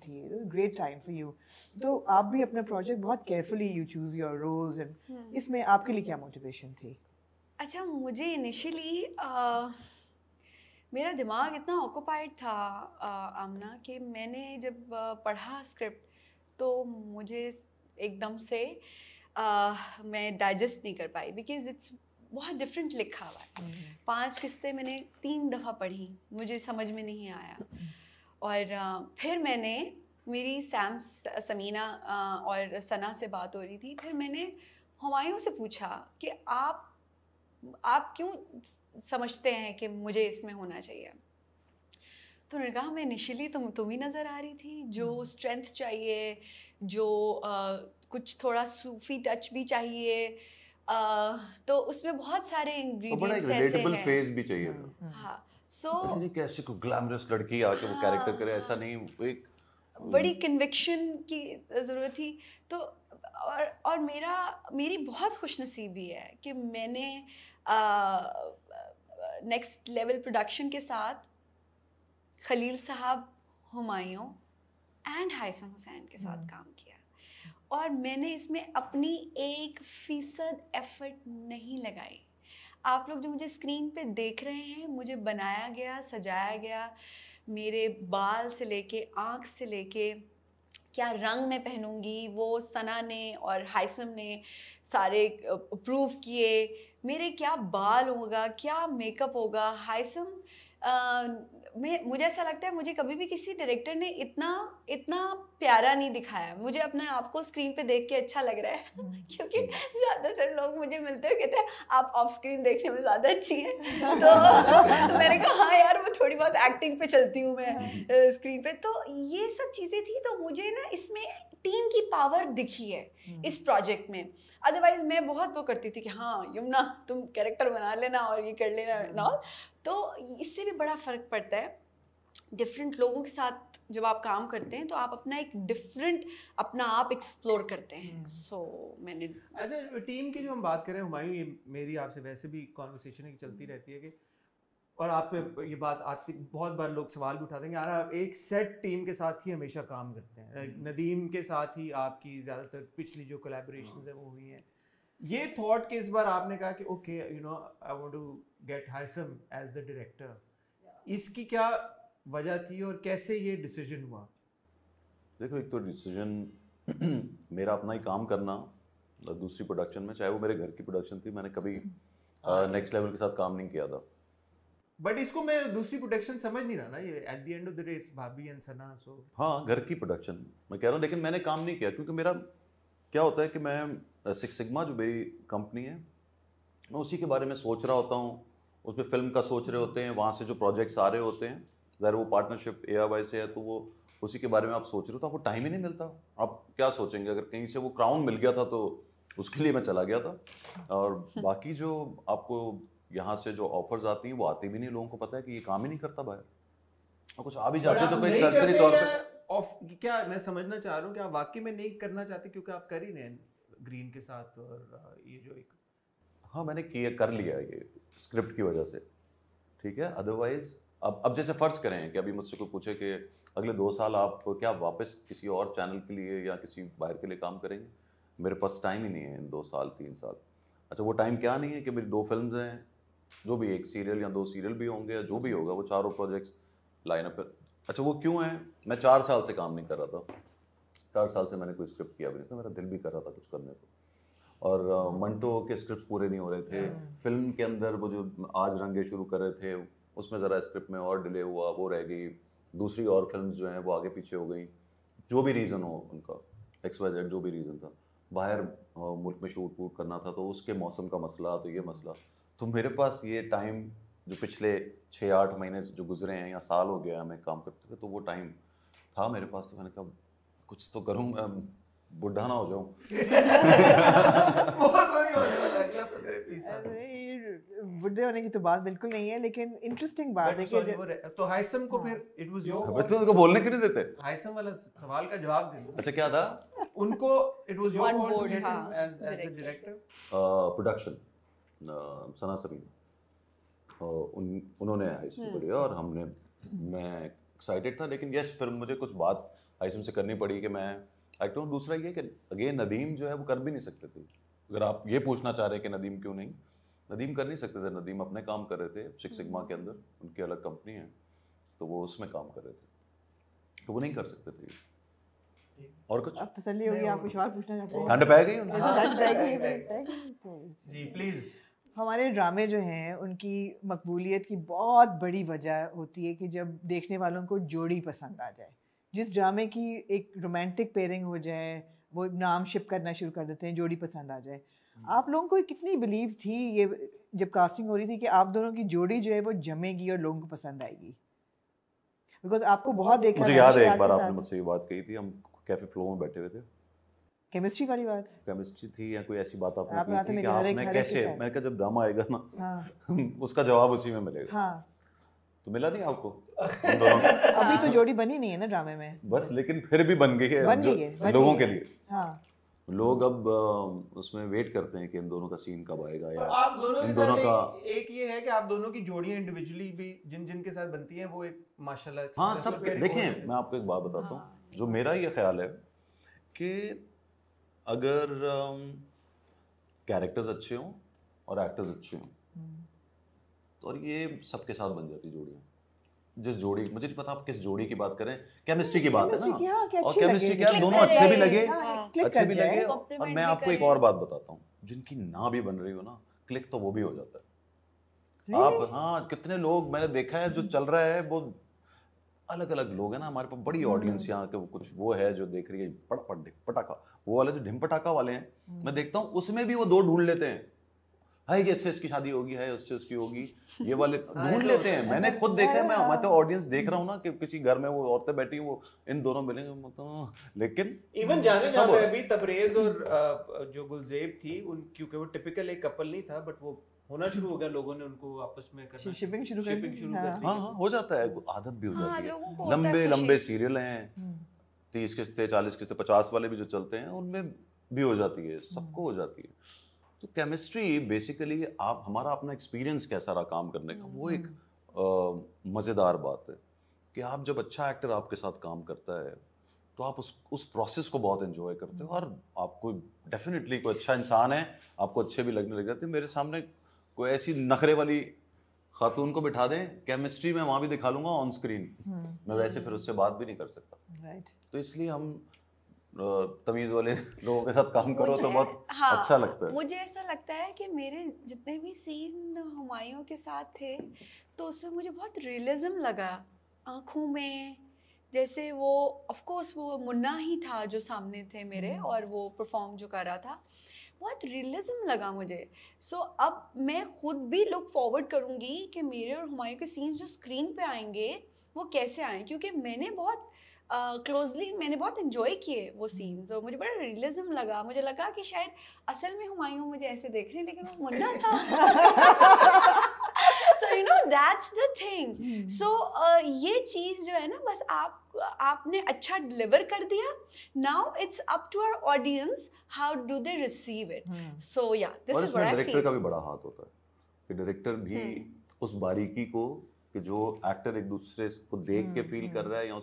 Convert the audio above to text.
थी, great time for you. तो आप भी अपना प्रोजेक्ट बहुत carefully you choose your roles and इसमें आपके लिए क्या मोटिवेशन थी? अच्छा, मुझे इनिशियली मेरा दिमाग इतना ऑक्यूपाइड था आमना, कि मैंने जब पढ़ा स्क्रिप्ट तो मुझे एकदम से मैं डाइजेस्ट नहीं कर पाई, बिकॉज इट्स बहुत डिफरेंट लिखा हुआ है। 5 किस्तें मैंने 3 दफ़ा पढ़ी, मुझे समझ में नहीं आया। और फिर मैंने, मेरी समीना और सना से बात हो रही थी, फिर मैंने हुमायूं से पूछा कि आप क्यों समझते हैं कि मुझे इसमें होना चाहिए। तो उन्होंने कहा, मैं इनिशियली तुम ही नज़र आ रही थी, जो स्ट्रेंथ चाहिए, जो कुछ थोड़ा सूफी टच भी चाहिए, तो उसमें बहुत सारे इंग्रेडिएंट्स ऐसे रिलेटेबल हैं। फेस भी चाहिए था। हाँ, सो ऐसे नहीं कि ऐसे कोई ग्लैमरस लड़की आके वो कैरेक्टर करे, ऐसा नहीं, एक बड़ी कन्विक्शन की ज़रूरत थी। तो और मेरी बहुत खुशनसीबी है कि मैंने नेक्स्ट लेवल प्रोडक्शन के साथ खलील साहब, हुमायूं एंड हाइसम हुसैन के साथ काम किया, और मैंने इसमें अपनी 1% एफर्ट नहीं लगाई। आप लोग जो मुझे स्क्रीन पे देख रहे हैं, मुझे बनाया गया, सजाया गया, मेरे बाल से लेके, आँख से लेके, क्या रंग मैं पहनूंगी, वो सना ने और हाइसम ने सारे अप्रूव किए। मेरे क्या बाल होगा, क्या मेकअप होगा। हाइसम मुझे ऐसा लगता है, मुझे कभी भी किसी डायरेक्टर ने इतना इतना प्यारा नहीं दिखाया। मुझे अपने आप को स्क्रीन पे देख के अच्छा लग रहा है क्योंकि ज़्यादातर लोग मुझे मिलते हुए कहते हैं आप ऑफ स्क्रीन देखने में ज़्यादा अच्छी हैं। तो मैंने कहा हाँ यार, वो थोड़ी बहुत एक्टिंग पे चलती हूँ मैं स्क्रीन पे। तो ये सब चीज़ें थी, तो मुझे ना इसमें टीम की पावर दिखी है इस प्रोजेक्ट में। अदरवाइज मैं बहुत वो करती थी कि हाँ यमुना तुम कैरेक्टर बना लेना और ये कर लेना ना। तो इससे भी बड़ा फ़र्क पड़ता है डिफरेंट लोगों के साथ जब आप काम करते हैं, तो आप अपना एक डिफरेंट अपना आप एक्सप्लोर करते हैं। सो मैंने अच्छा, टीम की जो हम बात करें हुमायूं, ये मेरी आपसे वैसे भी कॉन्वर्सेशन चलती रहती है कि, और आप पे ये बात आती, बहुत बार लोग सवाल भी उठाते हैं कि यार आप एक सेट टीम के साथ ही हमेशा काम करते हैं। नदीम के साथ ही आपकी ज़्यादातर पिछली जो कोलैबोरेशंस हैं वो हुई हैं। ये थॉट कि इस बार आपने कहा कि okay you know I want to get him as the director, इसकी क्या वजह थी और कैसे ये डिसीजन हुआ? देखो, एक तो डिसीजन मेरा अपना ही काम करना, दूसरी प्रोडक्शन में, चाहे वो मेरे घर की प्रोडक्शन थी, मैंने कभी नेक्स्ट लेवल के साथ काम नहीं किया था। बट इसको मैं दूसरी प्रोडक्शन समझ नहीं रहा ना, ये at the end of the day भाभी एंड सना। सो हाँ, घर की प्रोडक्शन मैं कह रहा हूँ, लेकिन मैंने काम नहीं किया क्योंकि मेरा क्या होता है कि मैं सिक्स सिग्मा जो मेरी कंपनी है, मैं उसी के बारे में सोच रहा होता हूँ, उसमें फिल्म का सोच रहे होते हैं, वहाँ से जो प्रोजेक्ट्स आ रहे होते हैं, अगर वो पार्टनरशिप ARY से है तो वो उसी के बारे में आप सोच रहे हो, तो आपको टाइम ही नहीं मिलता। आप क्या सोचेंगे, अगर कहीं से वो क्राउन मिल गया था तो उसके लिए मैं चला गया था। और बाकी जो आपको यहाँ से जो ऑफर्स आती हैं वो आती भी नहीं, लोगों को पता है कि ये काम ही नहीं करता बाहर, और कुछ आ भी जाते तो कोई सरसरी तौर पे ऑफ। क्या मैं समझना चाह रहा हूँ कि आप वाकई में नहीं करना चाहते क्योंकि आप कर ही रहे हैं ग्रीन के साथ, और ये जो एक हाँ मैंने किया, कर लिया ये स्क्रिप्ट की वजह से, ठीक है। अदरवाइज अब जैसे फर्ज करें कि अभी मुझसे कोई पूछे कि अगले 2 साल आप क्या वापस किसी और चैनल के लिए या किसी बाहर के लिए काम करेंगे, मेरे पास टाइम ही नहीं है इन 2 साल 3 साल। अच्छा, वो टाइम क्या नहीं है कि मेरी 2 फिल्म्स हैं, जो भी 1 सीरियल या 2 सीरियल भी होंगे, या जो भी होगा, वो चारों प्रोजेक्ट्स लाइनअप है। अच्छा, वो क्यों है? मैं 4 साल से काम नहीं कर रहा था, 4 साल से मैंने कोई स्क्रिप्ट किया भी नहीं था, मेरा दिल भी कर रहा था कुछ करने को, और मंटो के स्क्रिप्ट्स पूरे नहीं हो रहे थे। फिल्म के अंदर वो जो आज रंगे शुरू कर रहे थे, उसमें ज़रा स्क्रिप्ट में और डिले हुआ, वो रह गई। दूसरी और फिल्म्स जो हैं वो आगे पीछे हो गई, जो भी रीज़न हो उनका, XYZ जो भी रीज़न था, बाहर मुल्क में शूट वूट करना था, तो उसके मौसम का मसला, तो ये मसला। तो मेरे पास ये टाइम जो पिछले 6-8 महीने जो गुजरे हैं या साल हो गया हमें काम करते हुए, तो वो टाइम था मेरे पास, तो मैंने कहा कुछ तो करूँ, मैं बुढ़ा ना हो जाऊँ। बुढ़े होने की तो बात बिल्कुल नहीं है, लेकिन इंटरेस्टिंग बात है कि तो हाइसम को फिर इट वाज योर, बच्चों को बोलने क्यों नहीं देते? हाइसम वाला सवाल का जवाब दे दो। अच्छा, क्या था? उनको it was your On call to board, get हाँ, him as the director. Director. Production Sana Samina, उन्होंने हाई स्कूल पढ़ी और मैं एक्साइटेड था, लेकिन यस फिर मुझे कुछ बात हाइसम से करनी पड़ी कि मैं एक्टर हूँ। दूसरा ये कि अगेन नदीम जो है वो कर भी नहीं सकते थे। अगर आप ये पूछना चाह रहे हैं कि नदीम क्यों नहीं, नदीम कर नहीं सकते थे। नदीम अपने काम कर रहे थे सिक्स सिग्मा के अंदर, उनकी अलग कंपनी है तो वो उसमें काम कर रहे थे, तो वो नहीं कर सकते थे। और कुछ अब तसल्ली होगी, आप कुछ और पूछना चाहते हैं? ठंड पै गई उनको? ठंड पै गई। जी प्लीज। हमारे ड्रामे जो हैं उनकी मकबूलियत की बहुत बड़ी वजह होती है कि जब देखने वालों को जोड़ी पसंद आ जाए। जिस ड्रामे की एक रोमांटिक पेयरिंग हो जाए, वो नाम शिप करना शुरू कर देते हैं, जोड़ी पसंद आ जाए। आप लोगों को कितनी बिलीव थी ये जब कास्टिंग हो रही थी कि आप दोनों की जोड़ी जो है वो जमेगी और लोगों को पसंद आएगी? बिकॉज आपको बहुत देखा मुझे है, याद है शिराग एक बार के आपने साथ। मुझसे ये बात कही थी, हम कैफे फ्लो में बैठे हुए थे, केमिस्ट्री वाली बात। केमिस्ट्री थी या कोई ऐसी बात आपने आप की बात थी कि मेरी हर एक- आपने हर एक के कैसे, साथ। मैंने कहा जब ड्रामा आएगा ना हाँ उसका जवाब उसी में मिलेगा। हाँ, तो मिला नहीं आपको उन दोनों का? अभी तो जोड़ी बनी नहीं है ना ड्रामे में। बस लेकिन फिर भी बन गई है, बन जो गई है, बन लोगों गई के है। लिए। हाँ लोग अब उसमें वेट करते हैं कि इन दोनों का सीन कब आएगा, तो या आप दोनों के इन साथ दोनों एक ये है कि आप दोनों की जोड़ियां इंडिविजुअली भी जिन जिन के साथ बनती हैं वो एक माशाल्लाह हाँ successful सब pairing हो देखें। जाती है। मैं आपको एक बात बताता हूँ, हाँ। जो मेरा ये ख्याल है कि अगर कैरेक्टर्स अच्छे हों और एक्टर्स अच्छे हों तो और ये सबके साथ बन जाती जोड़ियाँ। जिस जोड़ी, मुझे नहीं पता आप किस जोड़ी की बात करें, केमिस्ट्री की बात है केमिस्ट्री की, ना, हाँ, कि और अच्छी केमिस्ट्री लगे, क्या click दोनों करे, अच्छे भी लगे, हाँ, click अच्छे कर भी जाए। लगे। और Compliment मैं भी आपको एक करे। और बात बताता हूँ, जिनकी ना भी बन रही हो ना, क्लिक तो वो भी हो जाता है। Really? आप हाँ, कितने लोग मैंने देखा है जो चल रहा है, वो अलग अलग लोग हैं ना, हमारे पास बड़ी ऑडियंस यहाँ के, वो कुछ वो है जो देख रही है पटाखा ढिम पटाखा, वो वाले जो ढिम पटाखा वाले हैं मैं देखता हूँ, उसमें भी वो दो ढूंढ लेते हैं, है ये इससे इसकी शादी होगी, है उससे उसकी होगी, ये वाले ढूंढ लेते हैं। मैंने खुद देखा है, मैं तो ऑडियंस देख रहा हूँ ना कि किसी घर में वो औरतें बैठी हैं, वो इन दोनों मिलेंगे मतलब, लेकिन इवन जाने सब जहाँ हो पे रहा अभी तबरेज और जो गुलजेब थी उन, क्योंकि वो टिपिकल एक कपल नहीं था बट वो होना शुरू हो गया, लोगों ने उनको आपस में करना शिपिंग शुरू कर शिपिंग दी, शुरू हाँ। कर दी। हाँ हाँ हो जाता है, आदत भी हो हाँ, जाती लोगों को है। होता है लंबे खुशी। लंबे सीरियल हैं, हम्म, 30 किस्तें 40 किस्तें 50 वाले भी जो चलते हैं, उनमें भी हो जाती है, सबको हो जाती है। तो केमिस्ट्री बेसिकली आप, हमारा अपना एक्सपीरियंस कैसा रहा काम करने का, वो एक मज़ेदार बात है कि आप जब अच्छा एक्टर आपके साथ काम करता है तो आप उस प्रोसेस को बहुत एंजॉय करते हो, और आपको डेफिनेटली कोई अच्छा इंसान है, आपको अच्छे भी लगने लग जाते हैं। मेरे सामने कोई ऐसी नखरे वाली खातून को बिठा दें, केमिस्ट्री में वहाँ भी दिखा लूँगा ऑन स्क्रीन, मैं वैसे फिर उससे बात भी नहीं कर सकता। राइट। तो इसलिए हम तमीज़ वाले लोगों के साथ काम करो तो बहुत हाँ, अच्छा लगता है। मुझे ऐसा लगता है कि मेरे जितने भी सीन हुमायूं के साथ थे तो उसमें मुझे बहुत रियलिज्म लगा आँखों में, जैसे वो ऑफ कोर्स वो मुन्ना ही था जो सामने थे मेरे और वो परफॉर्म जो कर रहा था, बहुत रियलिज्म लगा मुझे। सो अब मैं खुद भी लुक फॉरवर्ड करूँगी कि मेरे और हुमायूं के सीन्स जो स्क्रीन पे आएंगे वो कैसे आए, क्योंकि मैंने बहुत क्लोजली मैंने बहुत एंजॉय किए वो सीन्स और मुझे बड़ा रियलिज्म लगा। मुझे लगा कि शायद असल में हुमायूं मुझे ऐसे देख रहे हैं लेकिन वो मुन्ना था। So you know that's the thing. So ये चीज़ जो है ना, बस आपने अच्छा डिलीवर कर दिया, now it's up to our audience how do they receive it. So yeah this और इज इसमें व्हाट आई डायरेक्टर फील। का भी बड़ा हाथ होता है कि डायरेक्टर भी उस बारीकी को, कि जो एक्टर एक दूसरे को देख के फील कर रहा है या